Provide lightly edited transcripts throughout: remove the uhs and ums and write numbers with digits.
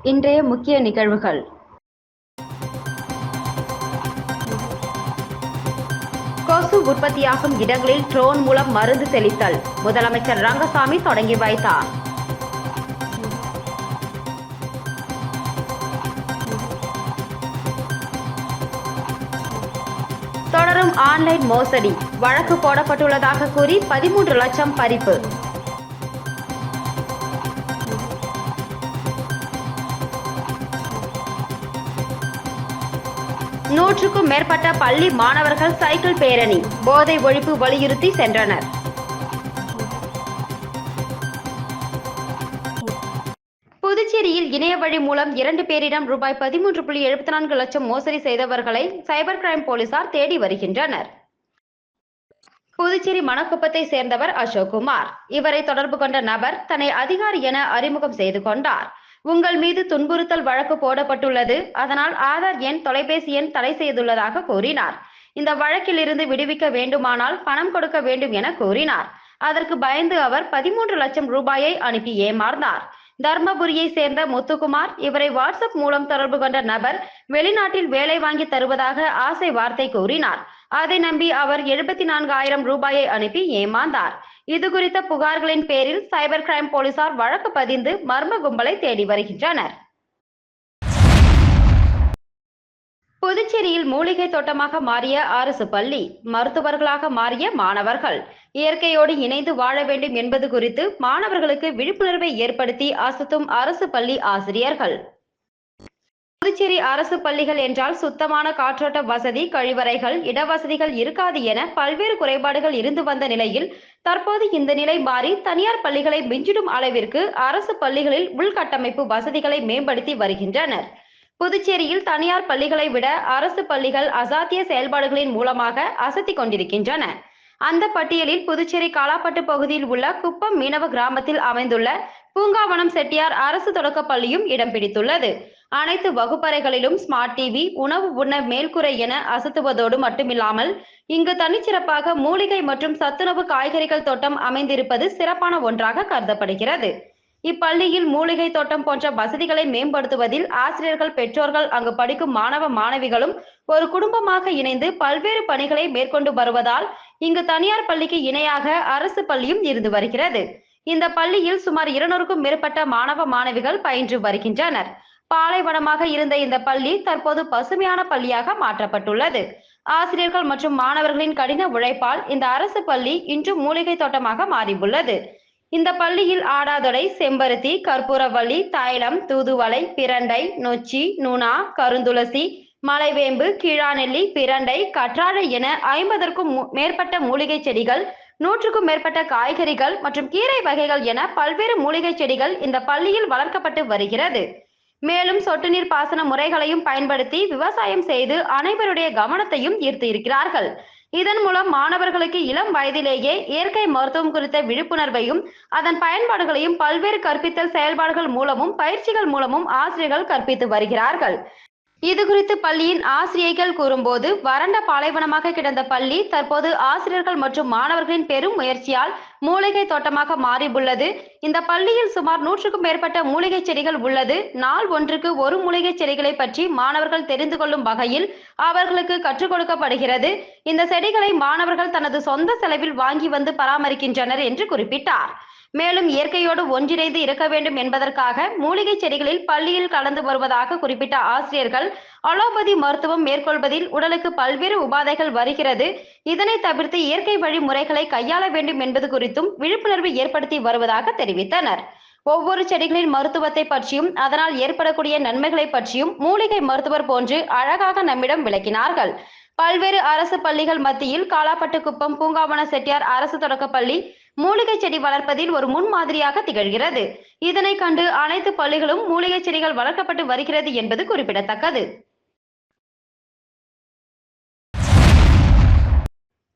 இன்றைய முக்கிய நிகழ்வுகள். கொசு உற்பத்தியாகும் இடங்களில் ட்ரோன் மூலம் மருந்து தெளித்தல் முதலமைச்சர் ரங்கசாமி தொடங்கி வைத்தார். தொடரும் ஆன்லைன் மோசடி, வழக்கு போடப்பட்டுள்ளதாக கூறி 13 லட்சம் பறிப்பு. நூற்றுக்கும் மேற்பட்ட பள்ளி மாணவர்கள் சைக்கிள் பேரணி, போதை ஒழிப்பு வலியுறுத்தி சென்றனர். புதுச்சேரியில் இணைய வழி மூலம் 2 பேரிடம் ரூபாய் 13.74 லட்சம் மோசடி செய்தவர்களை சைபர் கிரைம் போலீசார் தேடி வருகின்றனர். புதுச்சேரி மணக்குப்பத்தை சேர்ந்தவர் அசோக்குமார். இவரை தொடர்பு கொண்ட நபர் தன்னை அதிகாரி என அறிமுகம் செய்து கொண்டார். உங்கள் மீது துன்புறுத்தல் வழக்கு போடப்பட்டுள்ளது, அதனால் ஆதார் எண், தொலைபேசி எண் தடை செய்துள்ளதாக கூறினார். இந்த வழக்கில் இருந்து விடுவிக்க வேண்டுமானால் பணம் கொடுக்க வேண்டும் என கூறினார். அதற்கு பயந்து அவர் 13 லட்சம் ரூபாயை அனுப்பி ஏமாந்தார். தர்மபுரியை சேர்ந்த முத்துக்குமார் இவரை வாட்ஸ்அப் மூலம் தொடர்பு கொண்ட நபர் வெளிநாட்டில் வேலை வாங்கி தருவதாக ஆசை வார்த்தை கூறினார். அதை நம்பி அவர் 74,000 ரூபாயை அனுப்பி ஏமாந்தார். இது குறித்த புகார்களின் பேரில் சைபர் கிரைம் போலீசார் வழக்கு பதிந்து மர்ம கும்பலை தேடி வருகின்றனர். புதுச்சேரியில் மூலிகை தோட்டமாக மாறிய அரசு பள்ளி, மருத்துவர்களாக மாறிய மாணவர்கள். இயற்கையோடு இணைந்து வாழ வேண்டும் என்பது குறித்து மாணவர்களுக்கு விழிப்புணர்வை ஏற்படுத்தி அசத்தும் அரசு பள்ளி ஆசிரியர்கள். புதுச்சேரி அரசு பள்ளிகள் என்றால் சுத்தமான காற்றோட்ட வசதி, கழிவறைகள், இடவசதிகள் இருக்காது என பல்வேறு குறைபாடுகள் இருந்து வந்த நிலையில் தற்போது இந்த நிலை மாறி தனியார் பள்ளிகளை மிஞ்சிடும் அளவிற்கு அரசு பள்ளிகளில் உள்கட்டமைப்பு வசதிகளை மேம்படுத்தி வருகின்றனர். புதுச்சேரியில் தனியார் பள்ளிகளை விட அரசு பள்ளிகள் அசாத்திய செயல்பாடுகளின் மூலமாக அசத்தி கொண்டிருக்கின்றன. அந்த பட்டியலில் புதுச்சேரி காலாப்பட்டு பகுதியில் உள்ள குப்பம் மீனவ கிராமத்தில் அமைந்துள்ள பூங்காவனம் செட்டியார் அரசு தொடக்க பள்ளியும் இடம் பிடித்துள்ளது. அனைத்து வகுப்பறைகளிலும் ஸ்மார்ட் டிவி, உணவு உண்ண மேல்கூரை என அசத்துவதோடு மட்டுமில்லாமல் இங்கு தனிச்சிறப்பாக மூலிகை மற்றும் சத்துணவு காய்கறிகள் தோட்டம் அமைந்திருப்பது சிறப்பான ஒன்றாக கருதப்படுகிறது. இப்பள்ளியில் மூலிகை தோட்டம் போன்ற வசதிகளை மேம்படுத்துவதில் ஆசிரியர்கள், பெற்றோர்கள், அங்கு படிக்கும் மாணவ மாணவிகளும் ஒரு குடும்பமாக இணைந்து பல்வேறு பணிகளை மேற்கொண்டு வருவதால் இங்கு தனியார் பள்ளிக்கு இணையாக அரசு பள்ளியும் இருந்து வருகிறது. இந்த பள்ளியில் சுமார் 200க்கும் மேற்பட்ட மாணவ மாணவிகள் பயின்று வருகின்றனர். பாலைவனமாக இருந்த இந்த பள்ளி தற்போது பசுமையான பள்ளியாக மாற்றப்பட்டுள்ளது. ஆசிரியர்கள் மற்றும் மாணவர்களின் கடின உழைப்பால் இந்த அரசு பள்ளி இன்று மூலிகை தோட்டமாக மாறியுள்ளது. இந்த பள்ளியில் ஆடாதொடை, செம்பருத்தி, கற்பூரவள்ளி, தைலம், தூதுவளை, பிரண்டை, நொச்சி, நுணா, கருந்துளசி, மலைவேம்பு, கீழாநெல்லி, பிரண்டை, கற்றாழை என 50க்கும் மேற்பட்ட மூலிகை செடிகள், 100க்கும் மேற்பட்ட காய்கறிகள் மற்றும் கீரை வகைகள் என பல்வேறு மூலிகை செடிகள் இந்த பள்ளியில் வளர்க்கப்பட்டு வருகிறது. மேலும் சொட்டு நீர் பாசன முறைகளையும் பயன்படுத்தி விவசாயம் செய்து அனைவருடைய கவனத்தையும் ஈர்த்து இருக்கிறார்கள். இதன் மூலம் மாணவர்களுக்கு இளம் வயதிலேயே இயற்கை மருத்துவம் குறித்த விழிப்புணர்வையும் அதன் பயன்பாடுகளையும் பல்வேறு கற்பித்தல் செயல்பாடுகள் மூலமும் பயிற்சிகள் மூலமும் ஆசிரியர்கள் கற்பித்து வருகிறார்கள். இது குறித்து பள்ளியின் ஆசிரியைகள் கூறும்போது, வறண்ட பாலைவனமாக கிடந்த பள்ளி தற்போது ஆசிரியர்கள் மற்றும் மாணவர்களின் பெரும் முயற்சியால் மூலிகை தோட்டமாக மாறியுள்ளது. இந்த பள்ளியில் சுமார் 100க்கும் மேற்பட்ட மூலிகை செடிகள் உள்ளது. நாள் ஒன்றுக்கு ஒரு மூலிகை செடிகளை பற்றி மாணவர்கள் தெரிந்து கொள்ளும் வகையில் அவர்களுக்கு கற்றுக் கொடுக்கப்படுகிறது. இந்த செடிகளை மாணவர்கள் தனது சொந்த செலவில் வாங்கி வந்து பராமரிக்கின்றனர் என்று குறிப்பிட்டார். மேலும் இயற்கையோடு ஒன்றிணைந்து இருக்க வேண்டும் என்பதற்காக மூலிகை செடிகளில் பள்ளியில் கலந்து வருவதாக குறிப்பிட்ட ஆசிரியர்கள், அலோபதி மருத்துவம் மேற்கொள்வதில் உடலுக்கு பல்வேறு உபாதைகள் வருகிறது, இதனை தவிர்த்து இயற்கை வழி முறைகளை கையாள வேண்டும் என்பது குறித்தும் விழிப்புணர்வு ஏற்படுத்தி வருவதாக தெரிவித்தனர். ஒவ்வொரு செடிகளின் மருத்துவத்தை பற்றியும் அதனால் ஏற்படக்கூடிய நன்மைகளை பற்றியும் மூலிகை மருத்துவர் போன்று அழகாக நம்மிடம் விளக்கினார்கள். பல்வேறு அரசு பள்ளிகள் மத்தியில் காலாப்பட்டு குப்பம் பூங்காவன செட்டியார் அரசு தொடக்கப்பள்ளி மூலிகை செடி வளர்ப்பதில் ஒரு முன்மாதிரியாக திகழ்கிறது. இதனை கண்டு அனைத்து பள்ளிகளும் மூலிகை செடிகள் வளர்க்கப்பட்டு வருகிறது என்பது குறிப்பிடத்தக்கது.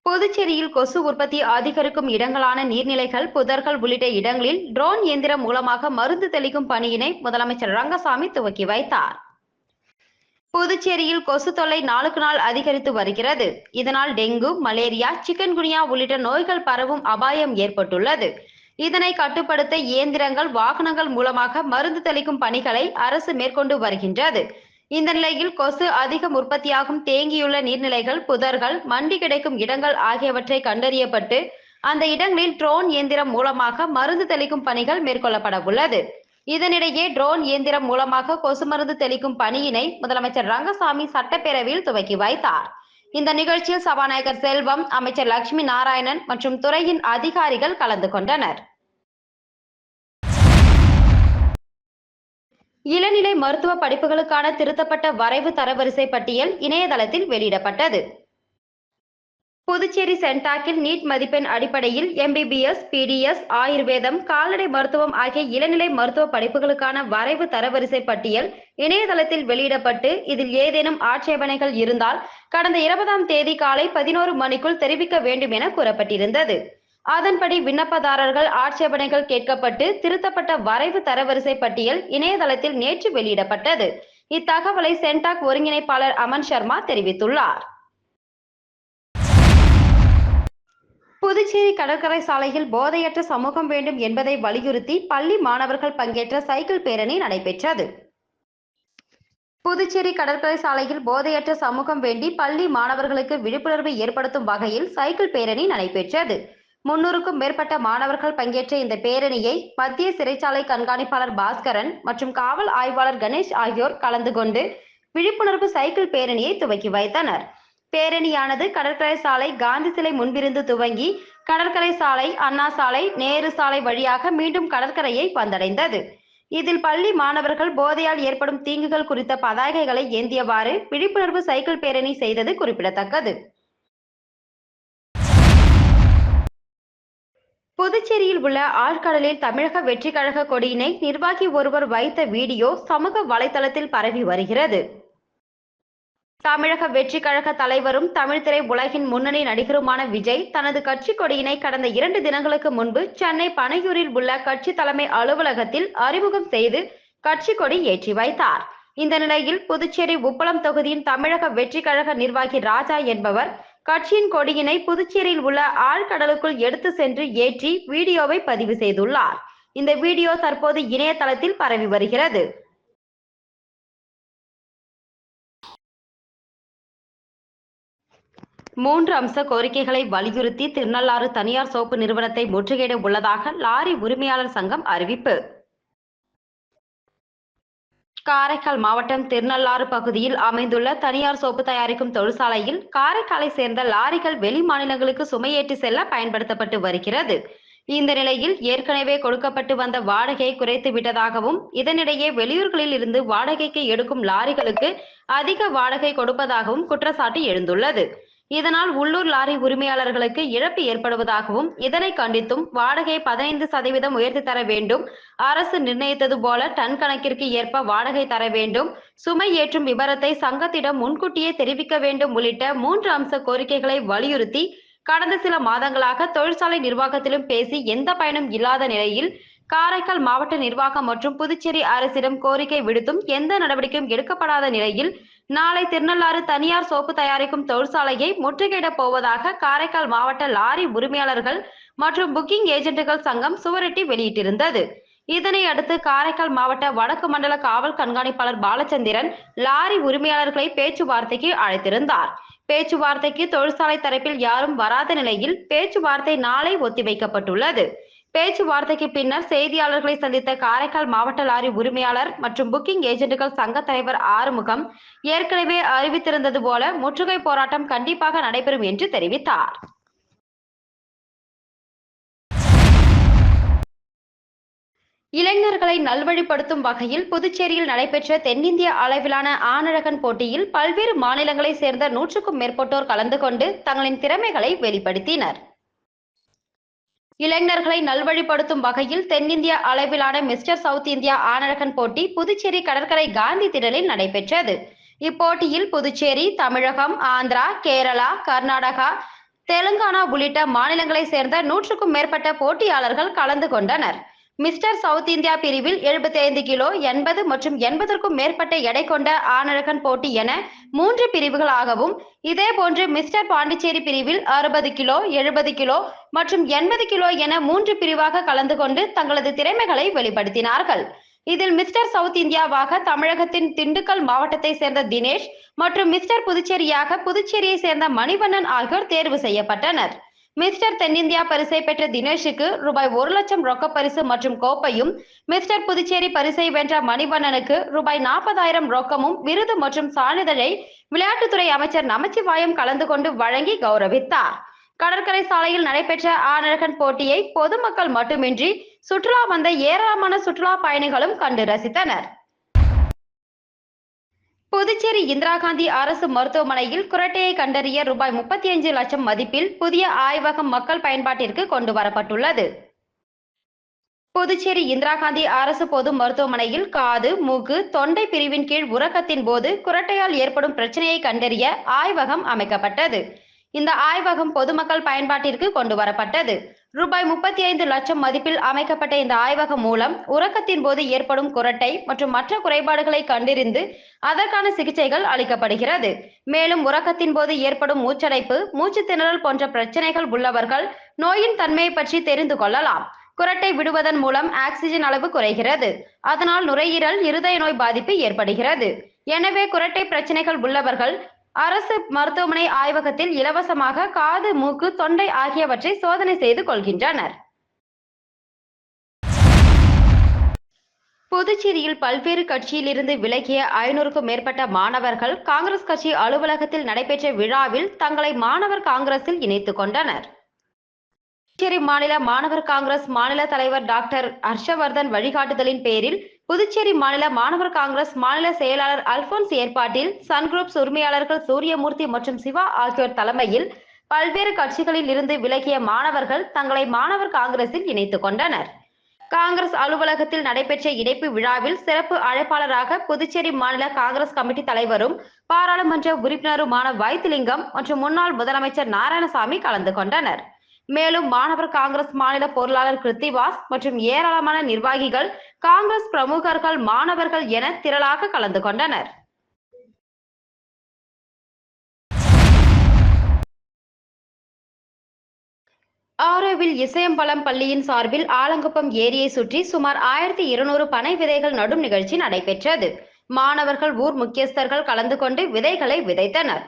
புதுச்சேரியில் கொசு உற்பத்தி அதிகரிக்கும் இடங்களான நீர்நிலைகள், புதர்கள் உள்ளிட்ட இடங்களில் ட்ரோன் இயந்திரம் மூலமாக மருந்து தெளிக்கும் பணியினை முதலமைச்சர் ரங்கசாமி துவக்கி வைத்தார். புதுச்சேரியில் கொசு தொல்லை நாளுக்கு நாள் அதிகரித்து வருகிறது. இதனால் டெங்கு, மலேரியா, சிக்கன்குனியா உள்ளிட்ட நோய்கள் பரவும் அபாயம் ஏற்பட்டுள்ளது. இதனை கட்டுப்படுத்த இயந்திரங்கள், வாகனங்கள் மூலமாக மருந்து தெளிக்கும் பணிகளை அரசு மேற்கொண்டு வருகின்றது. இந்த நிலையில் கொசு அதிகம் உற்பத்தியாகும் தேங்கியுள்ள நீர்நிலைகள், புதர்கள், மண்டி கிடைக்கும் இடங்கள் ஆகியவற்றை கண்டறியப்பட்டு அந்த இடங்களில் ட்ரோன் இயந்திரம் மூலமாக மருந்து தெளிக்கும் பணிகள் மேற்கொள்ளப்பட உள்ளது. இதனிடையே ட்ரோன் இயந்திரம் மூலமாக கொசு மருந்து தெளிக்கும் பணியினை முதலமைச்சர் ரங்கசாமி சட்டப்பேரவையில் துவக்கி வைத்தார். இந்த நிகழ்ச்சியில் சபாநாயகர் செல்வம், அமைச்சர் லட்சுமி நாராயணன் மற்றும் துறையின் அதிகாரிகள் கலந்து கொண்டனர். இளநிலை மருத்துவ படிப்புகளுக்கான திருத்தப்பட்ட வரைவு தரவரிசை பட்டியல் இணையதளத்தில் வெளியிடப்பட்டது. புதுச்சேரி சென்டாக்கில் நீட் மதிப்பெண் அடிப்படையில் MBBS, PDS, ஆயுர்வேதம், கால்நடை மருத்துவம் ஆகிய இளநிலை மருத்துவ படிப்புகளுக்கான வரைவு தரவரிசை பட்டியல் இணையதளத்தில் வெளியிடப்பட்டு இதில் ஏதேனும் ஆட்சேபனைகள் இருந்தால் கடந்த 20ஆம் தேதி காலை 11 மணிக்குள் தெரிவிக்க வேண்டும் என கூறப்பட்டிருந்தது. அதன்படி விண்ணப்பதாரர்கள் ஆட்சேபனைகள் கேட்கப்பட்டு திருத்தப்பட்ட வரைவு தரவரிசை பட்டியல் இணையதளத்தில் நேற்று வெளியிடப்பட்டது. இத்தகவலை சென்டாக் ஒருங்கிணைப்பாளர் அமன் சர்மா தெரிவித்துள்ளார். புதுச்சேரி கடற்கரை சாலையில் போதையற்ற சமூகம் வேண்டும் என்பதை வலியுறுத்தி பள்ளி மாணவர்கள் பங்கேற்ற சைக்கிள் பேரணி நடைபெற்றது. புதுச்சேரி கடற்கரை சாலையில் போதையற்ற சமூகம் வேண்டி பள்ளி மாணவர்களுக்கு விழிப்புணர்வை ஏற்படுத்தும் வகையில் சைக்கிள் பேரணி நடைபெற்றது. 300க்கும் மேற்பட்ட மாணவர்கள் பங்கேற்ற இந்த பேரணியை மத்திய சிறைச்சாலை கண்காணிப்பாளர் பாஸ்கரன் மற்றும் காவல் ஆய்வாளர் கணேஷ் ஆகியோர் கலந்து கொண்டு விழிப்புணர்வு சைக்கிள் பேரணியை துவக்கி வைத்தனர். பேரணியானது கடற்கரை சாலை காந்தி சிலை முன்பிருந்து துவங்கி கடற்கரை சாலை, அண்ணா சாலை, நேரு சாலை வழியாக மீண்டும் கடற்கரையை வந்தடைந்தது. இதில் பள்ளி மாணவர்கள் போதையால் ஏற்படும் தீங்குகள் குறித்த பதாகைகளை ஏந்தியவாறு விழிப்புணர்வு சைக்கிள் பேரணி செய்தது குறிப்பிடத்தக்கது. புதுச்சேரியில் உள்ள ஆழ்கடலில் தமிழக வெற்றி கழக கொடியினை நிர்வாகி ஒருவர் வைத்த வீடியோ சமூக வலைதளத்தில் பரவி வருகிறது. தமிழக வெற்றி கழக தலைவரும் தமிழ் திரை உலகின் முன்னணி நடிகருமான விஜய் தனது கட்சி கொடியினை கடந்த 2 தினங்களுக்கு முன்பு சென்னை பனையூரில் உள்ள கட்சி தலைமை அலுவலகத்தில் அறிமுகம் செய்து கட்சி கொடி ஏற்றி வைத்தார். இந்த நிலையில் புதுச்சேரி உப்பளம் தொகுதியின் தமிழக வெற்றி கழக நிர்வாகி ராஜா என்பவர் கட்சியின் கொடியினை புதுச்சேரியில் உள்ள ஆழ்கடலுக்குள் எடுத்து சென்று ஏற்றி வீடியோவை பதிவு செய்துள்ளார். இந்த வீடியோ தற்போது இணையதளத்தில் பரவி வருகிறது. மூன்று அம்ச கோரிக்கைகளை வலியுறுத்தி திருநள்ளாறு தனியார் சோப்பு நிறுவனத்தை முற்றுகையிட உள்ளதாக லாரி உரிமையாளர் சங்கம் அறிவிப்பு. காரைக்கால் மாவட்டம் திருநள்ளாறு பகுதியில் அமைந்துள்ள தனியார் சோப்பு தயாரிக்கும் தொழிற்சாலையில் காரைக்காலை சேர்ந்த லாரிகள் வெளி மாநிலங்களுக்கு சுமையேற்றி செல்ல பயன்படுத்தப்பட்டு வருகிறது. இந்த நிலையில் ஏற்கனவே கொடுக்கப்பட்டு வந்த வாடகையை குறைத்து விட்டதாகவும் இதனிடையே வெளியூர்களில் இருந்து வாடகைக்கு எடுக்கும் லாரிகளுக்கு அதிக வாடகை கொடுப்பதாகவும் குற்றச்சாட்டு எழுந்துள்ளது. இதனால் உள்ளூர் லாரி உரிமையாளர்களுக்கு இழப்பு ஏற்படுவதாகவும் இதனை கண்டித்தும் வாடகையை 15% உயர்த்தி தர வேண்டும், அரசு நிர்ணயித்தது போல டன் கணக்கிற்கு ஏற்ப வாடகை தர வேண்டும், சுமை ஏற்றும் விபரத்தை சங்கத்திடம் முன்கூட்டியே தெரிவிக்க வேண்டும் உள்ளிட்ட 3 அம்ச கோரிக்கைகளை வலியுறுத்தி கடந்த சில மாதங்களாக தொழிற்சாலை நிர்வாகத்திலும் பேசி எந்த பயனும் இல்லாத நிலையில் காரைக்கால் மாவட்ட நிர்வாகம் மற்றும் புதுச்சேரி அரசிடம் கோரிக்கை விடுத்தும் எந்த நடவடிக்கையும் எடுக்கப்படாத நிலையில் நாளை திருநள்ளாறு தனியார் சோப்பு தயாரிக்கும் தொழிற்சாலையை முற்றுகையிடப் போவதாக காரைக்கால் மாவட்ட லாரி உரிமையாளர்கள் மற்றும் புக்கிங் ஏஜென்ட்டுகள் சங்கம் சுவரொட்டி வெளியிட்டிருந்தது. இதனை அடுத்து காரைக்கால் மாவட்ட வடக்கு மண்டல காவல் கண்காணிப்பாளர் பாலச்சந்திரன் லாரி உரிமையாளர்களை பேச்சுவார்த்தைக்கு அழைத்திருந்தார். பேச்சுவார்த்தைக்கு தொழிற்சாலை தரப்பில் யாரும் வராத நிலையில் பேச்சுவார்த்தை நாளை ஒத்திவைக்கப்பட்டுள்ளது. பேச்சுவார்த்தைக்கு பின்னர் செய்தியாளர்களை சந்தித்த காரைக்கால் மாவட்ட லாரி உரிமையாளர் மற்றும் புக்கிங் ஏஜென்ட்டுகள் சங்க தலைவர் ஆறுமுகம் ஏற்கனவே அறிவித்திருந்தது போல முற்றுகை போராட்டம் கண்டிப்பாக நடைபெறும் என்று தெரிவித்தார். இளைஞர்களை நல்வழிப்படுத்தும் வகையில் புதுச்சேரியில் நடைபெற்ற தென்னிந்திய அளவிலான ஆணழகன் போட்டியில் பல்வேறு மாநிலங்களை சேர்ந்த 100க்கும் மேற்பட்டோர் கலந்து கொண்டு தங்களின் திறமைகளை வெளிப்படுத்தினர். இளைஞர்களை நல்வழிப்படுத்தும் வகையில் தென்னிந்திய அளவிலான மிஸ்டர் சவுத் இந்தியா ஆணழகன் போட்டி புதுச்சேரி கடற்கரை காந்தி திடலில் நடைபெற்றது. இப்போட்டியில் புதுச்சேரி, தமிழகம், ஆந்திரா, கேரளா, கர்நாடகா, தெலுங்கானா உள்ளிட்ட மாநிலங்களை சேர்ந்த 100க்கும் மேற்பட்ட போட்டியாளர்கள் கலந்து கொண்டனர். மிஸ்டர் சவுத் இந்தியா பிரிவில் 75 கிலோ, 80 மற்றும் 80க்கும் மேற்பட்ட எடை கொண்ட ஆணழகன் போட்டி என 3 பிரிவுகளாகவும், இதேபோன்று மிஸ்டர் பாண்டிச்சேரி பிரிவில் 60 கிலோ, 70 கிலோ மற்றும் 80 கிலோ என 3 பிரிவாக கலந்து கொண்டு தங்களது திறமைகளை வெளிப்படுத்தினார்கள். இதில் மிஸ்டர் சவுத் இந்தியாவாக தமிழகத்தின் திண்டுக்கல் மாவட்டத்தை சேர்ந்த தினேஷ் மற்றும் மிஸ்டர் புதுச்சேரியாக புதுச்சேரியை சேர்ந்த மணிவண்ணன் ஆகியோர் தேர்வு செய்யப்பட்டனர். மிஸ்டர் தென்னிந்தியா பரிசை பெற்ற தினேஷுக்கு ரூபாய் 1 லட்சம் ரொக்க பரிசு மற்றும் கோப்பையும், மிஸ்டர் புதுச்சேரி பரிசை வென்ற மணிவண்ணனுக்கு ரூபாய் 40,000 ரொக்கமும், விருது மற்றும் சான்றிதழை விளையாட்டுத்துறை அமைச்சர் நமச்சிவாயம் கலந்து கொண்டு வழங்கி கௌரவித்தார். கடற்கரை சாலையில் நடைபெற்ற ஆணழகன் போட்டியை பொதுமக்கள் மட்டுமின்றி சுற்றுலா வந்த ஏராளமான சுற்றுலா பயணிகளும் கண்டு ரசித்தனர். புதுச்சேரி இந்திரா காந்தி அரசு மருத்துவமனையில் குரட்டையை கண்டறிய ரூபாய் 35 லட்சம் மதிப்பில் புதிய ஆய்வகம் மக்கள் பயன்பாட்டிற்கு கொண்டு வரப்பட்டுள்ளது. புதுச்சேரி இந்திரா காந்தி அரசு பொது மருத்துவமனையில் காது, மூக்கு, தொண்டை பிரிவின் கீழ் உறக்கத்தின் போது குரட்டையால் ஏற்படும் பிரச்சனையை கண்டறிய ஆய்வகம் அமைக்கப்பட்டது. இந்த ஆய்வகம் பொதுமக்கள் பயன்பாட்டிற்கு கொண்டு வரப்பட்டது. ரூபாய் 35 லட்சம் மதிப்பில் அமைக்கப்பட்ட இந்த ஆய்வகம் மூலம் உறக்கத்தின் போது ஏற்படும் குரட்டை மற்றும் மற்ற குறைபாடுகளை கண்டறிந்து அதற்கான சிகிச்சைகள் அளிக்கப்படுகிறது. மேலும் உறக்கத்தின் போது ஏற்படும் மூச்சடைப்பு, மூச்சு திணறல் போன்ற பிரச்சனைகள் உள்ளவர்கள் நோயின் தன்மையை பற்றி தெரிந்து கொள்ளலாம். குரட்டை விடுவதன் மூலம் ஆக்சிஜன் அளவு குறைகிறது. அதனால் நுரையீரல், இருதய நோய் பாதிப்பு ஏற்படுகிறது. எனவே குரட்டை பிரச்சனைகள் உள்ளவர்கள் அரசு மருத்துவமனை ஆய்வகத்தில் இலவசமாக காது, மூக்கு, தொண்டை ஆகியவற்றை சோதனை செய்து கொள்கின்றனர். புதுச்சேரியில் பல்வேறு கட்சியில் இருந்து விலகிய 500க்கும் மேற்பட்ட மாணவர்கள் காங்கிரஸ் கட்சி அலுவலகத்தில் நடைபெற்ற விழாவில் தங்களை மாணவர் காங்கிரஸில் இணைத்துக் கொண்டனர். புதுச்சேரி மாநில மாணவர் காங்கிரஸ் மாநில தலைவர் டாக்டர் ஹர்ஷவர்தன் வழிகாட்டுதலின் பேரில் புதுச்சேரி மாநில மாணவர் காங்கிரஸ் மாநில செயலாளர் அல்போன்ஸ் ஏற்பாட்டில் சன் குரூப்ஸ் உரிமையாளர்கள் சூரியமூர்த்தி மற்றும் சிவா ஆகியோர் தலைமையில் பல்வேறு கட்சிகளில் இருந்து விலகிய மாணவர்கள் தங்களை மாணவர் காங்கிரஸில் இணைத்துக் கொண்டனர். காங்கிரஸ் அலுவலகத்தில் நடைபெற்ற இணைப்பு விழாவில் சிறப்பு அழைப்பாளராக புதுச்சேரி மாநில காங்கிரஸ் கமிட்டி தலைவரும் பாராளுமன்ற உறுப்பினருமான வைத்திலிங்கம் மற்றும் முன்னாள் முதலமைச்சர் நாராயணசாமி கலந்து கொண்டனர். மேலும் மாணவர் காங்கிரஸ் மாநில பொருளாளர் கிருத்திவாஸ் மற்றும் ஏராளமான நிர்வாகிகள், காங்கிரஸ் பிரமுகர்கள், மாணவர்கள் என திரளாக கலந்து கொண்டனர். ஆரோவில் இசையம்பலம் பள்ளியின் சார்பில் ஆலங்குப்பம் ஏரியை சுற்றி சுமார் 1200 பனை விதைகள் நடும் நிகழ்ச்சி நடைபெற்றது. மாணவர்கள், ஊர் முக்கியஸ்தர்கள் கலந்து கொண்டு விதைகளை விதைத்தனர்.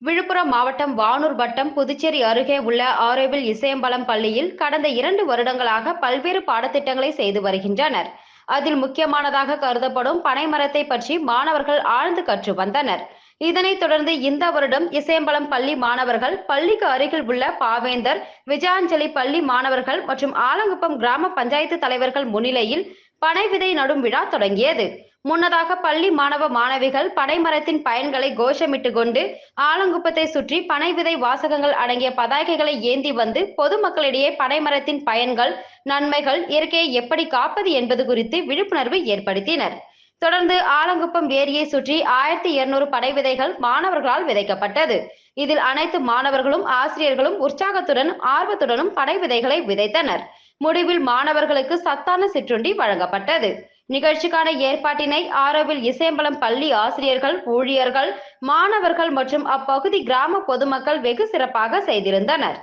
விழுப்புரம் மாவட்டம் வானூர் வட்டம் புதுச்சேரி அருகே உள்ள ஆரோவில் இசையம்பலம் பள்ளியில் கடந்த 2 வருடங்களாக பல்வேறு பாடத்திட்டங்களை செய்து வருகின்றனர். அதில் முக்கியமானதாக கருதப்படும் பனை மரத்தை பற்றி மாணவர்கள் ஆழ்ந்து கற்று வந்தனர். இதனைத் தொடர்ந்து இந்த வருடம் இசையம்பலம் பள்ளி மாணவர்கள் பள்ளிக்கு அருகில் உள்ள பாவேந்தர், விஜயாஞ்சலி பள்ளி மாணவர்கள் மற்றும் ஆலங்குப்பம் கிராம பஞ்சாயத்து தலைவர்கள் முன்னிலையில் பனை விதை நடும் விழா தொடங்கியது. முன்னதாக பள்ளி மாணவ மாணவிகள் பனை மரத்தின் பயன்களை கோஷமிட்டு கொண்டு ஆலங்குப்பத்தை சுற்றி பனை விதை வாசகங்கள் அடங்கிய பதாகைகளை ஏந்தி வந்து பொதுமக்களிடையே பனை மரத்தின் பயன்கள், நன்மைகள், இயற்கையை எப்படி காப்பது என்பது குறித்து விழிப்புணர்வு ஏற்படுத்தினர். தொடர்ந்து ஆலங்குப்பம் ஏரியை சுற்றி 1200 பனை விதைகள் மாணவர்களால் விதைக்கப்பட்டது. இதில் அனைத்து மாணவர்களும் ஆசிரியர்களும் உற்சாகத்துடன் ஆர்வத்துடனும் பனை விதைகளை விதைத்தனர். முடிவில் மாணவர்களுக்கு சத்தான சிற்றுண்டி வழங்கப்பட்டது. நிகழ்ச்சிக்கான ஏற்பாட்டினை ஆரோவில் இசையம்பலம் பள்ளி ஆசிரியர்கள், ஊழியர்கள், மாணவர்கள் மற்றும் அப்பகுதி கிராம பொதுமக்கள் வெகு சிறப்பாக செய்திருந்தனர்.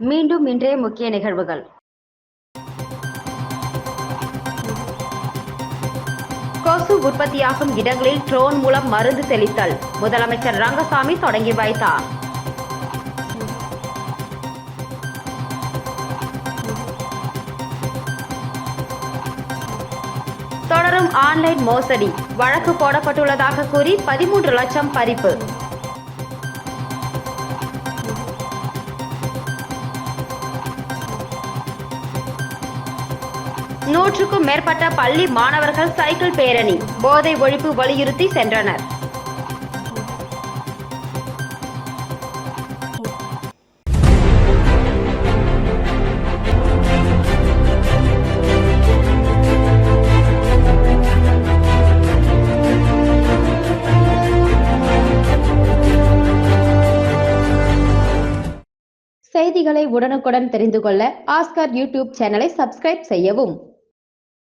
மீண்டும் இன்றைய முக்கிய நிகழ்வுகள். கொசு உற்பத்தியாகும் இடங்களில் ட்ரோன் மூலம் மருந்து தெளித்தல் முதலமைச்சர் ரங்கசாமி தொடங்கி வைத்தார். தொடரும் ஆன்லைன் மோசடி, வழக்கு போடப்பட்டுள்ளதாக கூறி 13 லட்சம் பறிப்பு. நூற்றுக்கும் மேற்பட்ட பள்ளி மாணவர்கள் சைக்கிள் பேரணி, போதை ஒழிப்பு வலியுறுத்தி சென்றனர். செய்திகளை உடனுக்குடன் தெரிந்து கொள்ள ஆஸ்கார் யூடியூப் சேனலை சப்ஸ்கிரைப் செய்யவும்.